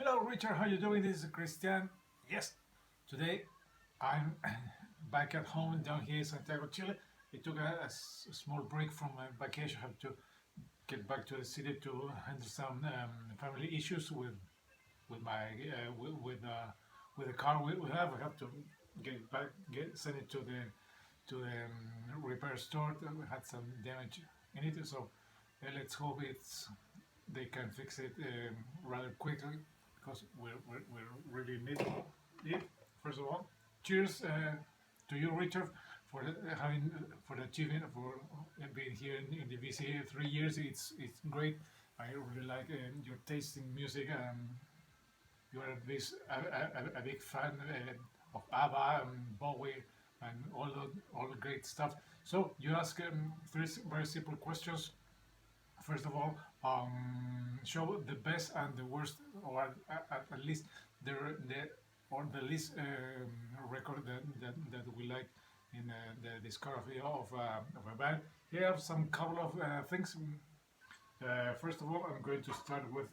Hello, Richard. How you doing? This is Christian. Yes, today I'm back at home down here in Santiago, Chile. I took a small break from my vacation. I have to get back to the city to handle some family issues with my with the car we have. I have to get back, get send it to the repair store. We had some damage in it, so let's hope they can fix it rather quickly because we really need it. First of all, cheers to you, Richard, for having for the achievement for being here in the VC 3 years. It's great. I really like your taste in music. You are a big fan of ABBA and Bowie and all the great stuff. So you ask three very simple questions. First of all, show the best and the worst, or at least the or the least record that we like in the discography of a band. Here I have some couple of things. First of all, I'm going to start with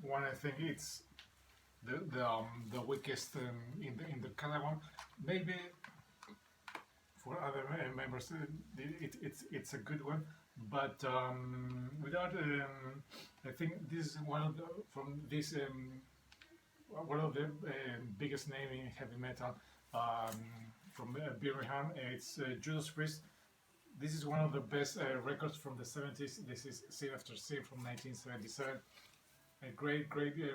one. I think it's the weakest in the catalog. Maybe for other members, it's a good one. But without, I think this is one of the from this one of the biggest name in heavy metal from Birmingham. It's Judas Priest. This is one of the best records from the 70s. This is Scene After Scene from 1977. A great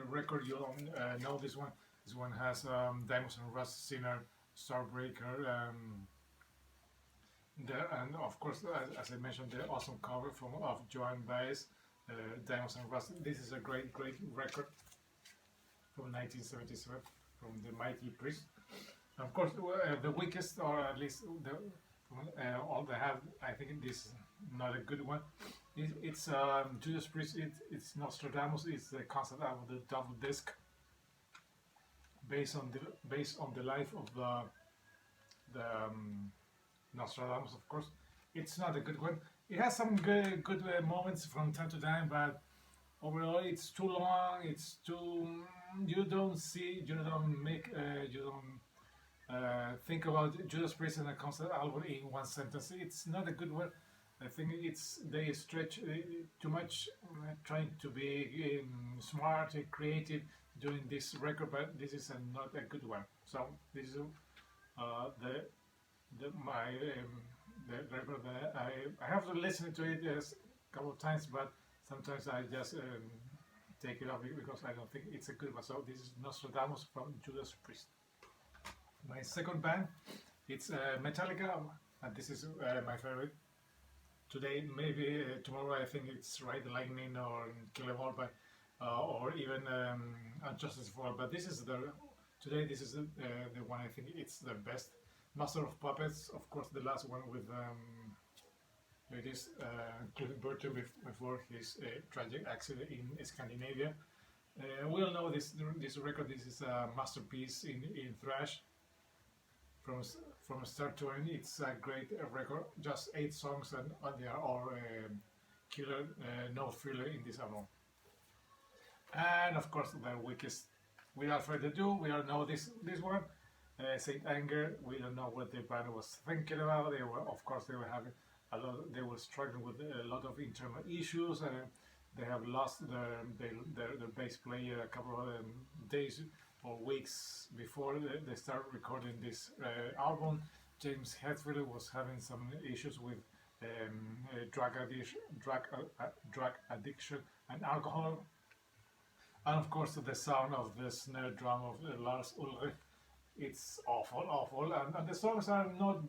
record. You don't know this one. This one has Diamonds and Rust, Sinner, Starbreaker. And of course, as I mentioned, the awesome cover from of Joan Baez, Diamonds and Rust. This is a great record from 1977 from the Mighty Priest. Of course, the weakest, or at least all they have, I think this is not a good one. It's Judas Priest. It's Nostradamus. It's the concept of the double disc, based on the life of the Nostradamus. Of course, it's not a good one. It has some good moments from time to time, but overall, it's too long. It's too you don't make you don't think about Judas Priest and a concept album in one sentence. It's not a good one. I think they stretch too much, trying to be smart and creative doing this record, but this is not a good one. So this is the record that I have to listen to it a couple of times, but sometimes I just take it off because I don't think it's a good one. So this is Nostradamus from Judas Priest. My second band, it's Metallica, and this is my favorite. Today, maybe tomorrow, I think it's Ride the Lightning or Kill 'Em All, or even Unjustice for All. But this is today. This is the one I think it's the best. Master of Puppets, of course, the last one with it is Cliff Burton before his tragic accident in Scandinavia. We all know this record. This is a masterpiece in thrash. From start to end, it's a great record. Just 8 songs, and they are all killer, no filler in this album. And of course, the weakest. Without further ado, we all know this one. Saint Anger. We don't know what the band was thinking about. They were, of course, they were having a lot. They were struggling with a lot of internal issues. They have lost their bass player a couple of days or weeks before they start recording this album. James Hetfield was having some issues with drug addiction and alcohol, and of course the sound of the snare drum of Lars Ulrich. It's awful, and the songs are not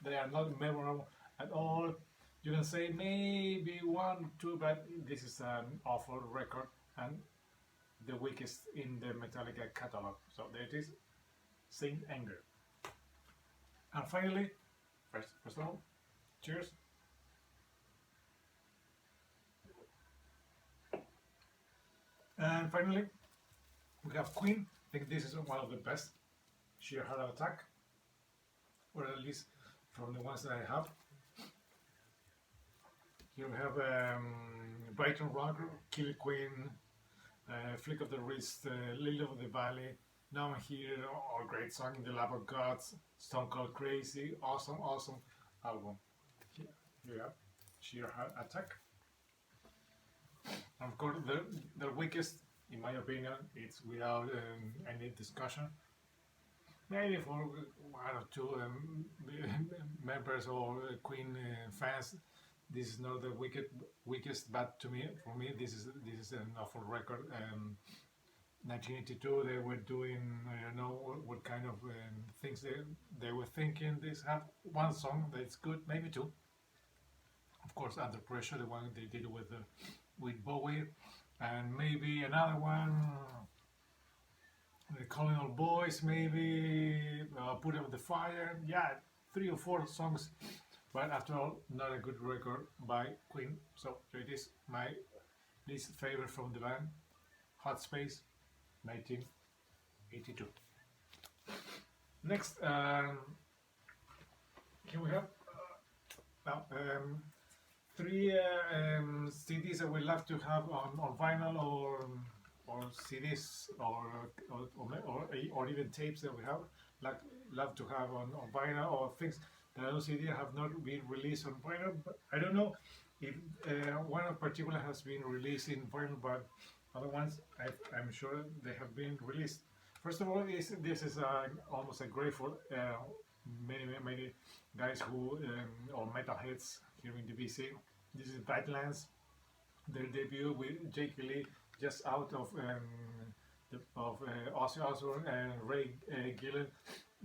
they are not memorable at all. You can say maybe one, two, but this is an awful record and the weakest in the Metallica catalog. So there it is, Saint Anger. And finally, first of all, cheers. And finally, we have Queen. I think this is one of the best. Sheer Heart Attack, or at least from the ones that I have. Here we have Brighton Rock, Kill Queen, Flick of the Wrist, Lily of the Valley, Now I'm Here, or great song, The Love of Gods, Stone Cold Crazy, awesome album. Yeah, Sheer Heart Attack. And of course, the weakest, in my opinion, it's without any discussion. Maybe for one or two members or Queen fans, this is not the weakest, but to me, for me, this is an awful record. 1982, they were doing, I don't know what kind of things they were thinking. This had one song that's good, maybe two. Of course, Under Pressure, the one they did with Bowie, and maybe another one. The Colonial Boys, maybe Put Out the Fire. Yeah, 3 or 4 songs, but after all, not a good record by Queen. So it is my least favorite from the band, Hot Space, 1982. Next, here we have now 3 CDs that we love to have on vinyl or CDs or even tapes that we have love to have on vinyl, or things that on CD have not been released on vinyl. But I don't know if one in particular has been released in vinyl, but other ones I'm sure they have been released. First of all, this is almost a grateful many guys who or metalheads here in the BC. This is Badlands, their debut with Jake Lee, just out of Ozzy Osbourne and Ray Gillen,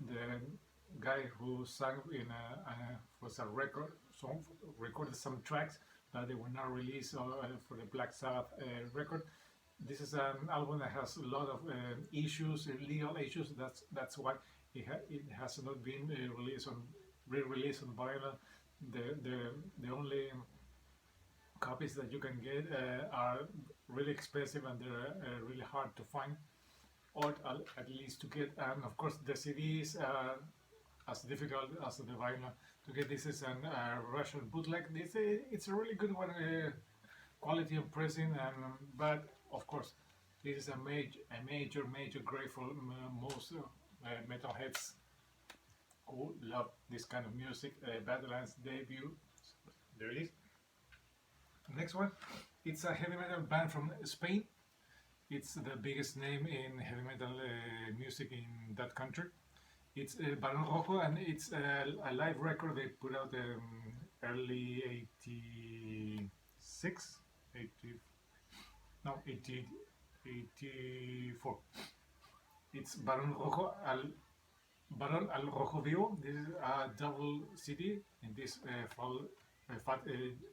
the guy who sang in was a record song, recorded some tracks that they were not released for the Black Sabbath record. This is an album that has a lot of issues, legal issues. That's why it has not been re-released on vinyl. The only copies that you can get are really expensive, and they're really hard to find, or at least to get. And of course, the CDs are as difficult as the vinyl to get. This is a Russian bootleg. It's a really good one, quality of pressing, but of course, this is a major grateful. Most metalheads who love this kind of music. Badlands debut. There it is. Next one, it's a heavy metal band from Spain. It's the biggest name in heavy metal music in that country. It's Barón Rojo, and it's a live record they put out early 86, 84. It's Barón al Rojo Vivo. This is a double CD in this fat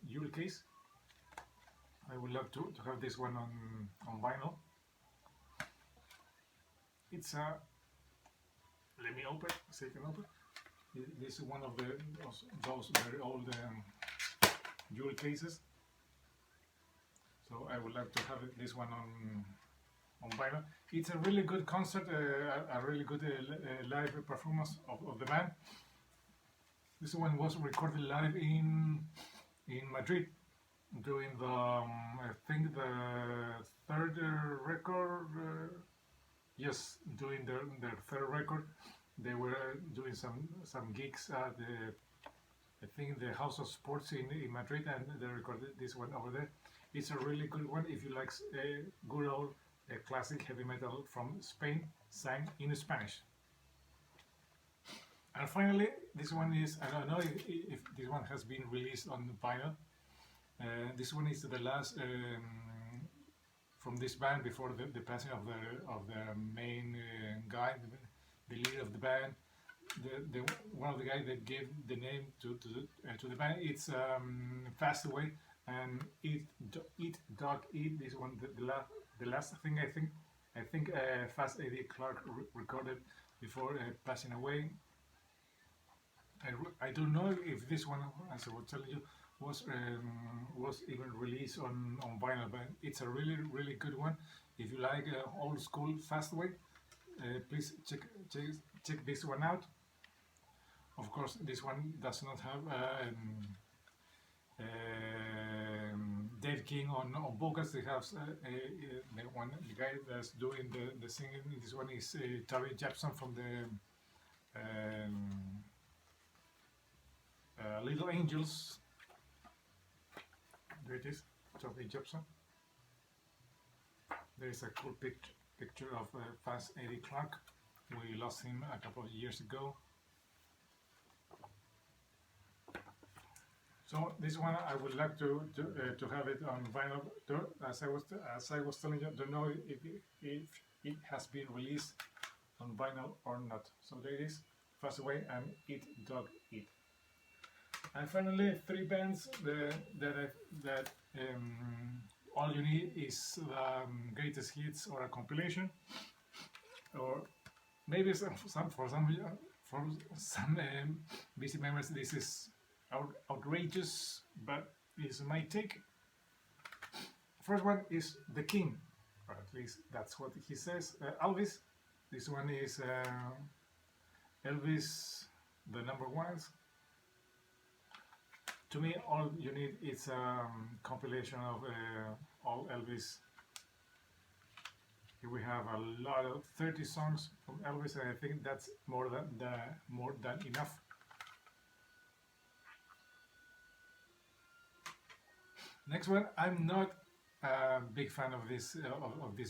jewel case. I would love to have this one on vinyl. It's a, let me open, so you can open. This is one of those very old jewel cases. So I would like to have this one on vinyl. It's a really good concert, a really good live performance of the band. This one was recorded live in Madrid during the I think the third record. Yes, doing their third record. They were doing some gigs at I think the House of Sports in Madrid, and they recorded this one over there. It's a really good one if you like good old classic heavy metal from Spain, sang in Spanish. And finally, this one is, I don't know if this one has been released on vinyl. This one is the last from this band before the passing of the main guy, the leader of the band, the one of the guys that gave the name to the band. It's passed away, and Eat Dog Eat. This one, the last thing I think Fast Eddie Clarke recorded before passing away. I don't know if this one, as I was telling you, was even released on vinyl, but it's a really good one. If you like old school Fastway, please check this one out. Of course, this one does not have Dave King on vocals. They have the guy that's doing the singing. This one is Toby Jepson from the Little Angels. There it is, Toby Jepson. There is a cool picture of Fast Eddie Clark. We lost him a couple of years ago. So this one I would like to have it on vinyl. As I was telling you, I don't know if it has been released on vinyl or not. So there it is. Fast Away and Eat Dog Eat. And finally, 3 bands that all you need is greatest hits or a compilation, or maybe for some BC members this is outrageous, but it's my take. First one is The King, or at least that's what he says. Elvis. This one is Elvis, the number ones. To me, all you need is a compilation of all Elvis. Here we have a lot of 30 songs from Elvis, and I think that's more than enough. Next one, I'm not a big fan of this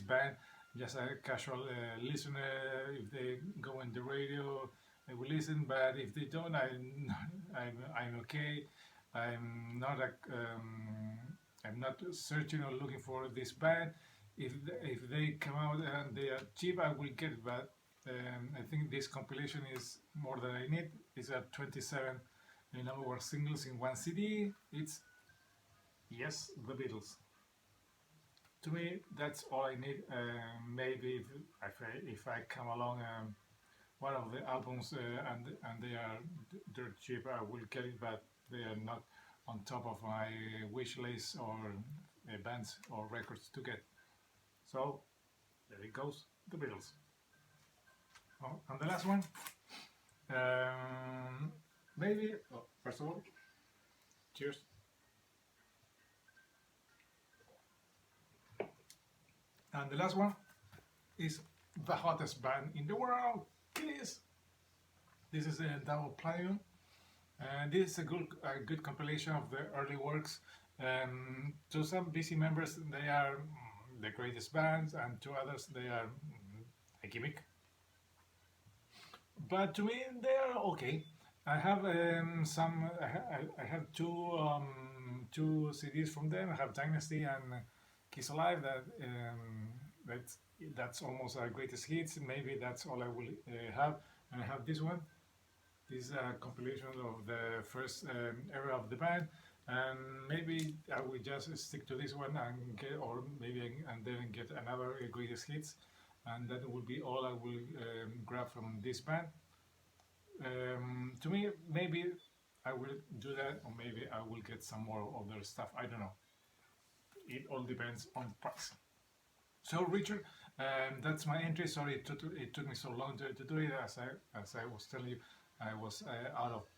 band. Just a casual listener. If they go on the radio, I will listen. But if they don't, I'm okay. I'm not searching or looking for this band. If they come out and they are cheap, I will get it. But I think this compilation is more than I need. It's at 27 number one singles in one CD. It's Yes, the Beatles. To me, that's all I need. Maybe if I come along one of the albums and they are dirt cheap, I will get it, but they are not on top of my wish list or bands or records to get. So there it goes, the Beatles. Oh, and the last one, maybe. Oh, first of all, cheers. And the last one is the hottest band in the world. Kiss. This is a double platinum, and this is a good compilation of the early works. To some BC members, they are the greatest bands, and to others, they are a gimmick. But to me, they are okay. I have I have two CDs from them. I have Dynasty and Kiss Alive. That's almost our greatest hits. Maybe that's all I will have. And I have this one. This is a compilation of the first era of the band, and maybe I will just stick to this one and then get another greatest hits, and that will be all I will grab from this band. To me, maybe I will do that, or maybe I will get some more other stuff. I don't know. It all depends on the price. So Richard, that's my entry. Sorry it took me so long to do it. As I was telling you, I was out of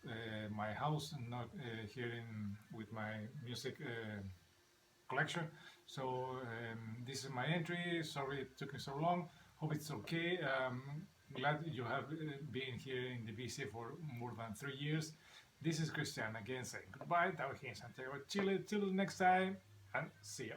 my house and not here with my music collection. So this is my entry. Sorry it took me so long. Hope it's okay. Glad you have been here in the BC for more than 3 years. This is Christian again saying goodbye. Down here in Santiago, Chile. Till next time, and see ya.